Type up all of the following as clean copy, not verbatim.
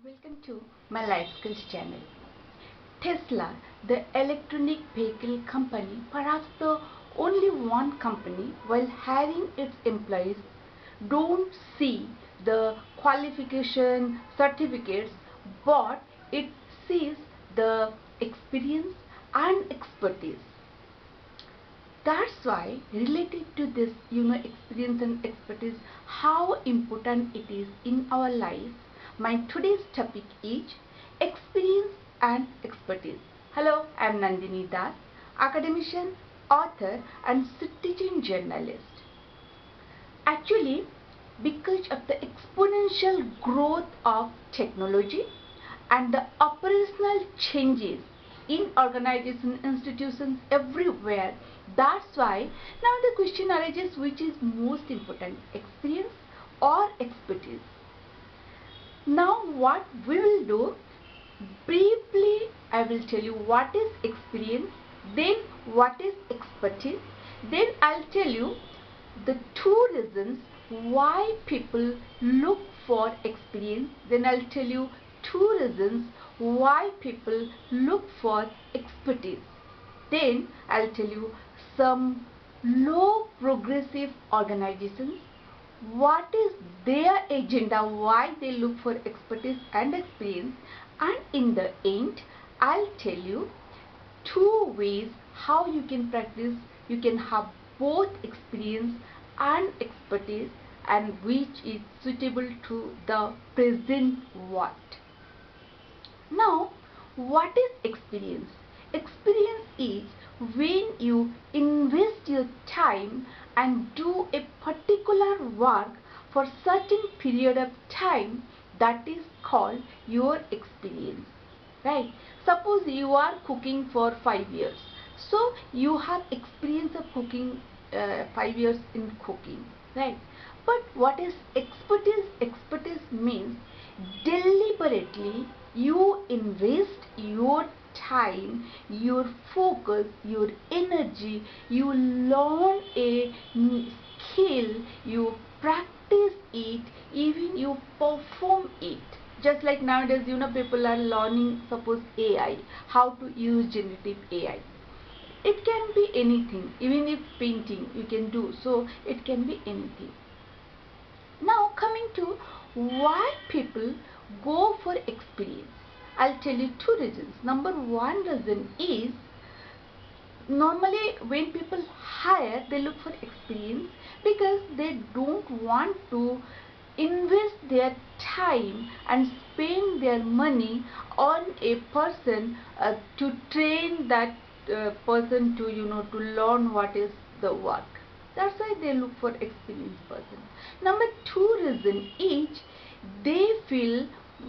Welcome to my Life Skills channel. Tesla, the electronic vehicle company, perhaps the only one company while hiring its employees don't see the qualification certificates, but it sees the experience and expertise. That's why related to this experience and expertise, how important it is in our life, my today's topic is experience and expertise. Hello, I am Nandini Das, academician, author and citizen journalist. Actually, because of the exponential growth of technology and the operational changes in organizations, institutions everywhere, that's why now the question arises, which is most important, experience or expertise? Now what we will do, briefly I will tell you what is experience, then what is expertise, then I'll tell you the two reasons why people look for experience, then I'll tell you two reasons why people look for expertise, then I'll tell you some low progressive organizations, what is their agenda, why they look for expertise and experience, and in the end I'll tell you two ways how you can practice, you can have both experience and expertise, and which is suitable to the present world. Now, what is experience? Experience is when you invest your time and do a particular work for certain period of time, that is called your experience. Right? Suppose you are cooking for 5 years. So you have experience of cooking 5 years in cooking. Right? But what is expertise? Expertise means deliberately you invest your time, your focus, your energy, you learn a skill, you practice it, even you perform it. Just like nowadays, people are learning, suppose AI, how to use generative AI. It can be anything, even if painting you can do, so it can be anything. Now coming to why people go for experience, I'll tell you two reasons. Number one reason is, normally when people hire, they look for experience because they don't want to invest their time and spend their money on a person to train that person to to learn what is the work. That's why they look for experienced person. Number two reason is they feel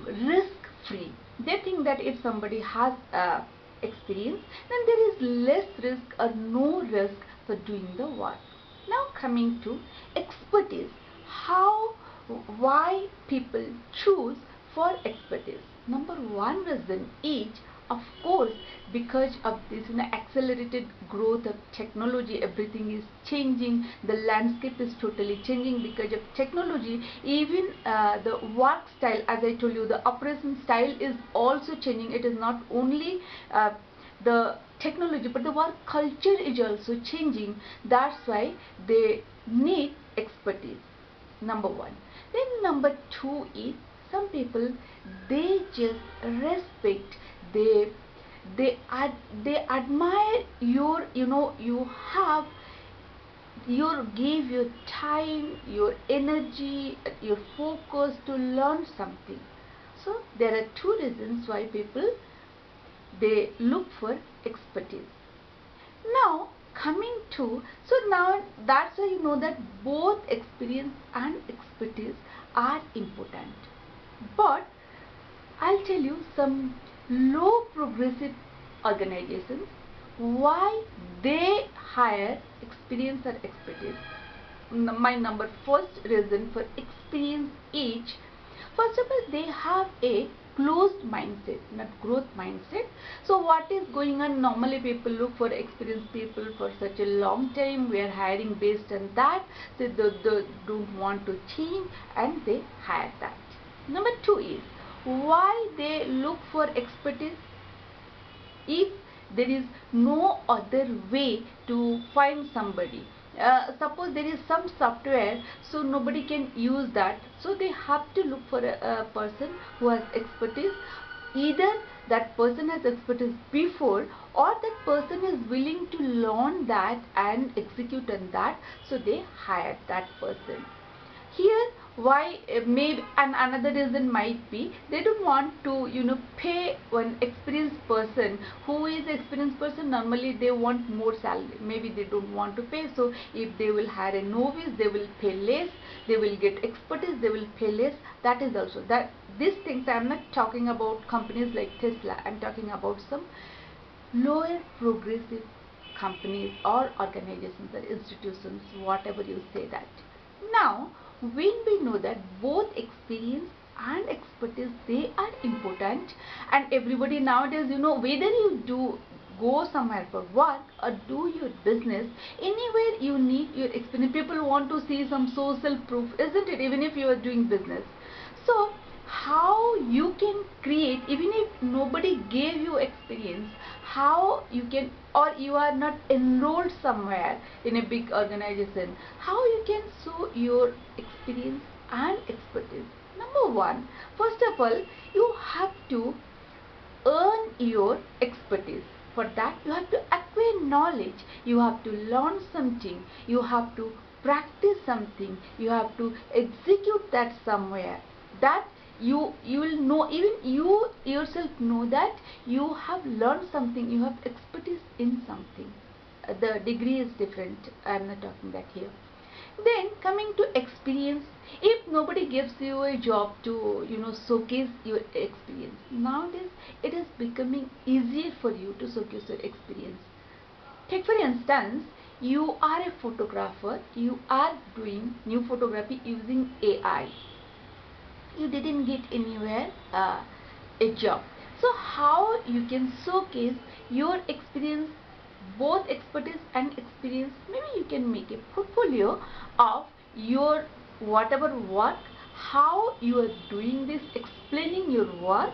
risk free. They think that if somebody has experience, then there is less risk or no risk for doing the work. Now coming to expertise, how, why people choose for expertise. Number one reason is, of course, because of this accelerated growth of technology, everything is changing, the landscape is totally changing because of technology. Even the work style, as I told you, the operation style is also changing. It is not only the technology, but the work culture is also changing. That's why they need expertise. Number one. Then number two is, some people, they just respect, they they admire your, you have, you give your time, your energy, your focus to learn something. So there are two reasons why people, they look for expertise. Now coming to, so now that's why you know that both experience and expertise are important. But I'll tell you some low progressive organizations why they hire experience or expertise. My number first reason for experience is, first of all, they have a closed mindset, not growth mindset. So what is going on, normally people look for experienced people for such a long time, we are hiring based on that, so they don't want to change and they hire that. Number two is, why they look for expertise? If there is no other way to find somebody, suppose there is some software so nobody can use that, so they have to look for a person who has expertise. Either that person has expertise before, or that person is willing to learn that and execute on that, so they hired that person. Here, why maybe, and another reason might be they don't want to pay one experienced person. Who is experienced person, normally they want more salary, maybe they don't want to pay. So if they will hire a novice, they will pay less. They will get expertise, they will pay less. That is also that. These things, I am not talking about companies like Tesla, I am talking about some lower progressive companies or organizations or institutions, whatever you say that. Now, when we know that both experience and expertise, they are important, and everybody nowadays, whether you do go somewhere for work or do your business, anywhere you need your experience. People want to see some social proof, isn't it? Even if you are doing business. So how you can create, even if nobody gave you experience, how you can, or you are not enrolled somewhere in a big organization, how you can show your experience and expertise. Number one, first of all, you have to earn your expertise. For that, you have to acquire knowledge, you have to learn something, you have to practice something, you have to execute that somewhere. That you will know, even you yourself know that you have learned something, you have expertise in something. The degree is different, I am not talking that here. Then coming to experience, if nobody gives you a job to showcase your experience, nowadays it is becoming easier for you to showcase your experience. Take for instance, you are a photographer, you are doing new photography using AI. You didn't get anywhere a job. So how you can showcase your experience, both expertise and experience? Maybe you can make a portfolio of your whatever work, how you are doing this, explaining your work,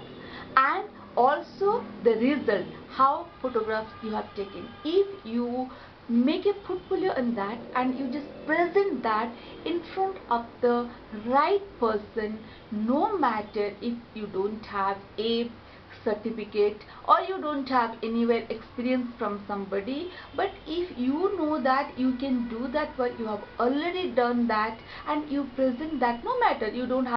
and also the result, how photographs you have taken. If you make a portfolio on that and you just present that in front of the right person, no matter if you don't have a certificate or you don't have anywhere experience from somebody, but if you know that you can do that work, you have already done that, and you present that, no matter you don't have